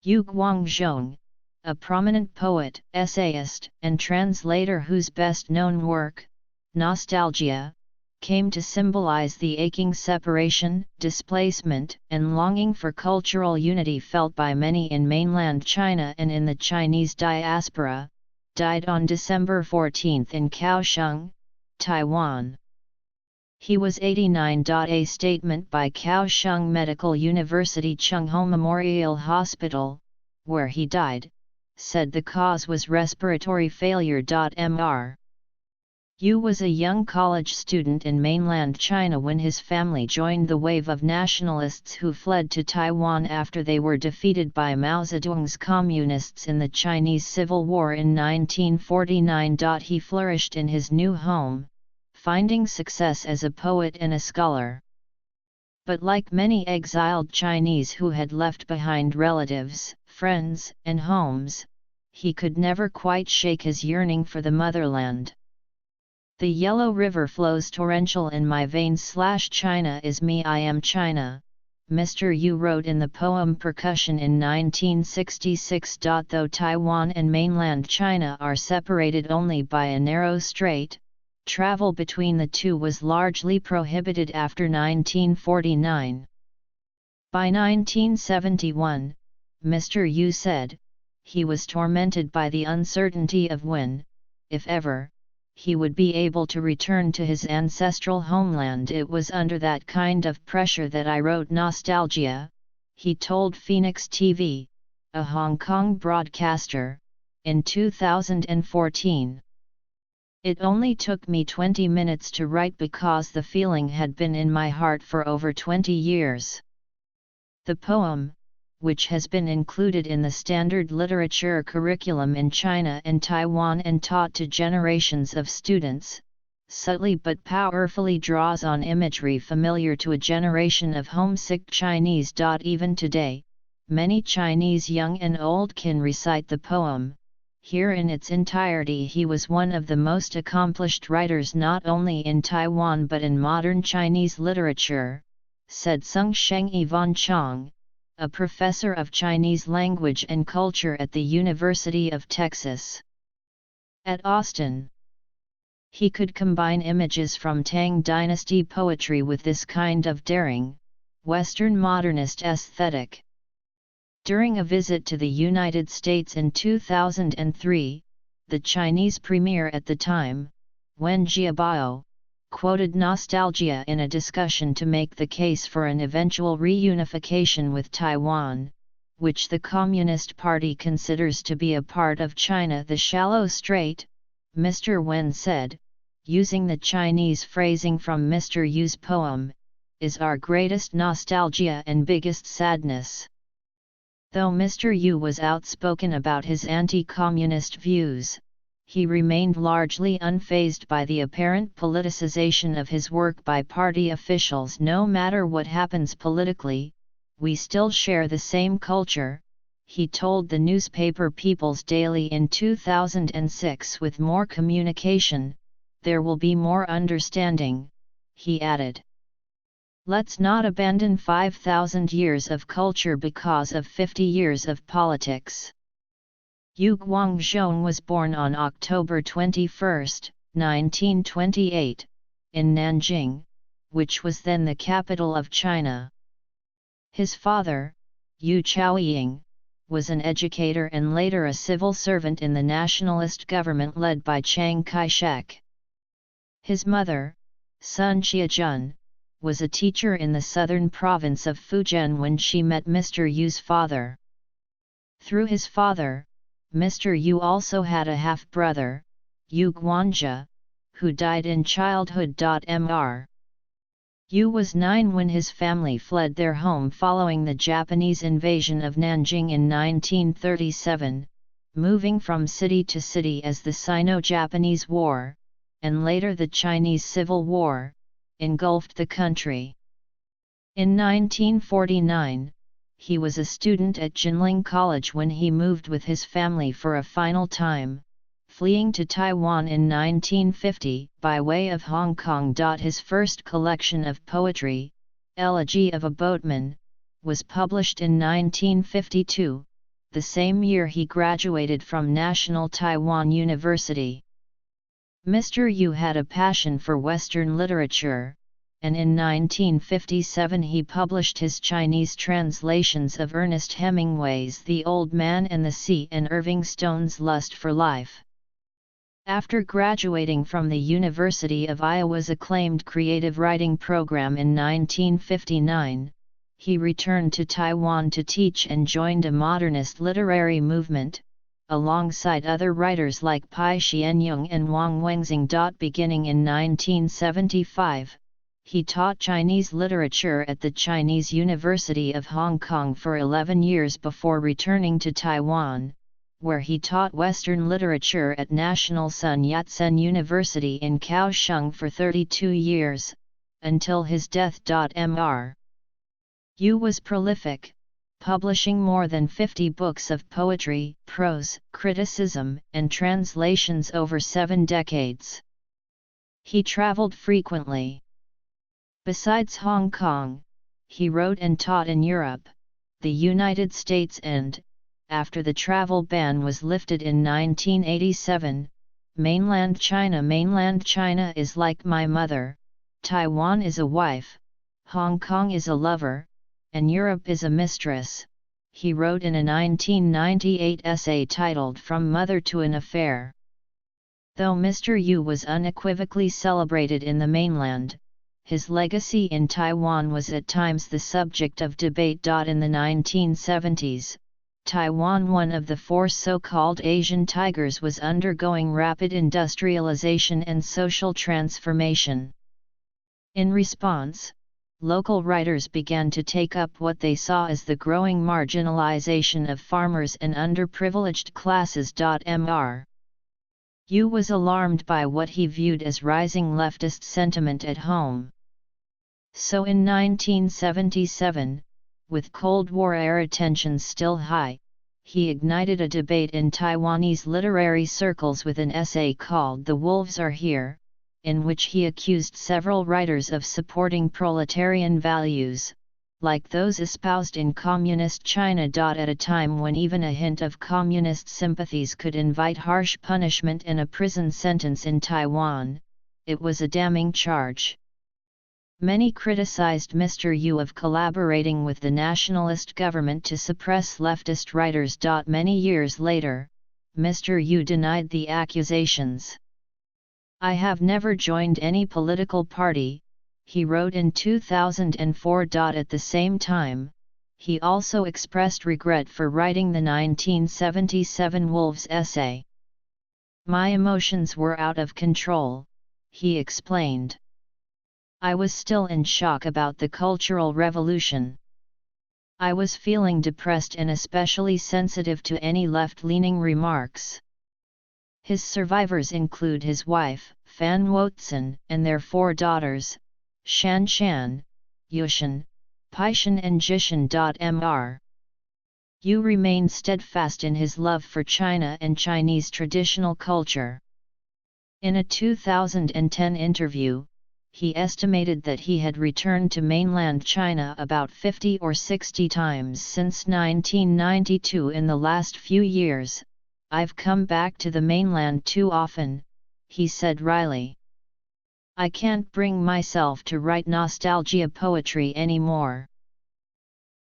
Guangzhong, a prominent poet, essayist, and translator whose best-known work, Nostalgia, came to symbolize the aching separation, displacement, and longing for cultural unity felt by many in mainland China and in the Chinese diaspora, died on December 14 in Kaohsiung, Taiwan. He was 89. A statement by Kaohsiung Medical University Chungho Memorial Hospital, where he died, said the cause was respiratory failure. Mr. Yu was a young college student in mainland China when his family joined the wave of nationalists who fled to Taiwan after they were defeated by Mao Zedong's communists in the Chinese Civil War in 1949. He flourished in his new home, finding success as a poet and a scholar. But like many exiled Chinese who had left behind relatives, friends, and homes, he could never quite shake his yearning for the motherland. The Yellow River flows torrential in my veins. China is me, I am China, Mr. Yu wrote in the poem Percussion in 1966. Though Taiwan and mainland China are separated only by a narrow strait, travel between the two was largely prohibited after 1949. By 1971, Mr. Yu said, he was tormented by the uncertainty of when, if ever, he would be able to return to his ancestral homeland. It was under that kind of pressure that I wrote Nostalgia, he told Phoenix TV, a Hong Kong broadcaster, in 2014. It only took me 20 minutes to write because the feeling had been in my heart for over 20 years. The poem, which has been included in the standard literature curriculum in China and Taiwan and taught to generations of students, subtly but powerfully draws on imagery familiar to a generation of homesick Chinese. Even today, many Chinese young and old can recite the poem. Here in its entirety, he was one of the most accomplished writers not only in Taiwan but in modern Chinese literature, said Sung Sheng Yvonne Chong, a professor of Chinese language and culture at the University of Texas at Austin. He could combine images from Tang Dynasty poetry with this kind of daring, Western modernist aesthetic. During a visit to the United States in 2003, the Chinese premier at the time, Wen Jiabao, quoted Nostalgia in a discussion to make the case for an eventual reunification with Taiwan, which the Communist Party considers to be a part of China. The shallow strait, Mr. Wen said, using the Chinese phrasing from Mr. Yu's poem, is our greatest nostalgia and biggest sadness. Though Mr. Yu was outspoken about his anti-communist views, he remained largely unfazed by the apparent politicization of his work by party officials. No matter what happens politically, we still share the same culture, he told the newspaper People's Daily in 2006. With more communication, there will be more understanding, he added. Let's not abandon 5,000 years of culture because of 50 years of politics. Yu Guangzhong was born on October 21, 1928, in Nanjing, which was then the capital of China. His father, Yu Chaoying, was an educator and later a civil servant in the nationalist government led by Chiang Kai-shek. His mother, Sun Qiajun, was a teacher in the southern province of Fujian when she met Mr. Yu's father. Through his father, Mr. Yu also had a half-brother, Yu Guanjia, who died in childhood. Mr. Yu was 9 when his family fled their home following the Japanese invasion of Nanjing in 1937, moving from city to city as the Sino-Japanese War, and later the Chinese Civil War, engulfed the country. In 1949, he was a student at Jinling College when he moved with his family for a final time, fleeing to Taiwan in 1950 by way of Hong Kong. His first collection of poetry, Elegy of a Boatman, was published in 1952, the same year he graduated from National Taiwan University. Mr. Yu had a passion for Western literature, and in 1957 he published his Chinese translations of Ernest Hemingway's The Old Man and the Sea and Irving Stone's Lust for Life. After graduating from the University of Iowa's acclaimed creative writing program in 1959, he returned to Taiwan to teach and joined a modernist literary movement, alongside other writers like Pai Xianyong and Wang Wengxing. Beginning in 1975, he taught Chinese literature at the Chinese University of Hong Kong for 11 years before returning to Taiwan, where he taught Western literature at National Sun Yat-sen University in Kaohsiung for 32 years, until his death. Mr. Yu was prolific, publishing more than 50 books of poetry, prose, criticism, and translations over 7 decades. He traveled frequently. Besides Hong Kong, he wrote and taught in Europe, the United States and, after the travel ban was lifted in 1987, Mainland China. Mainland China is like my mother, Taiwan is a wife, Hong Kong is a lover, and Europe is a mistress, he wrote in a 1998 essay titled From Mother to an Affair. Though Mr. Yu was unequivocally celebrated in the mainland, his legacy in Taiwan was at times the subject of debate. In the 1970s, Taiwan, one of the 4 so-called Asian tigers, was undergoing rapid industrialization and social transformation. In response, local writers began to take up what they saw as the growing marginalization of farmers and underprivileged classes. Mr. Yu was alarmed by what he viewed as rising leftist sentiment at home. So in 1977, with Cold War-era tensions still high, he ignited a debate in Taiwanese literary circles with an essay called The Wolves Are Here, in which he accused several writers of supporting proletarian values, like those espoused in Communist China. At a time when even a hint of communist sympathies could invite harsh punishment and a prison sentence in Taiwan, it was a damning charge. Many criticized Mr. Yu of collaborating with the nationalist government to suppress leftist writers. Many years later, Mr. Yu denied the accusations. I have never joined any political party, he wrote in 2004. At the same time, he also expressed regret for writing the 1977 Wolves essay. My emotions were out of control, he explained. I was still in shock about the Cultural Revolution. I was feeling depressed and especially sensitive to any left-leaning remarks. His survivors include his wife, Fan Woatson, and their 4 daughters, Shan Shan, Yushan, Paishan and Jishan. Mr. Yu remained steadfast in his love for China and Chinese traditional culture. In a 2010 interview, he estimated that he had returned to mainland China about 50 or 60 times since 1992 in the last few years. I've come back to the mainland too often, he said wryly. I can't bring myself to write nostalgia poetry anymore.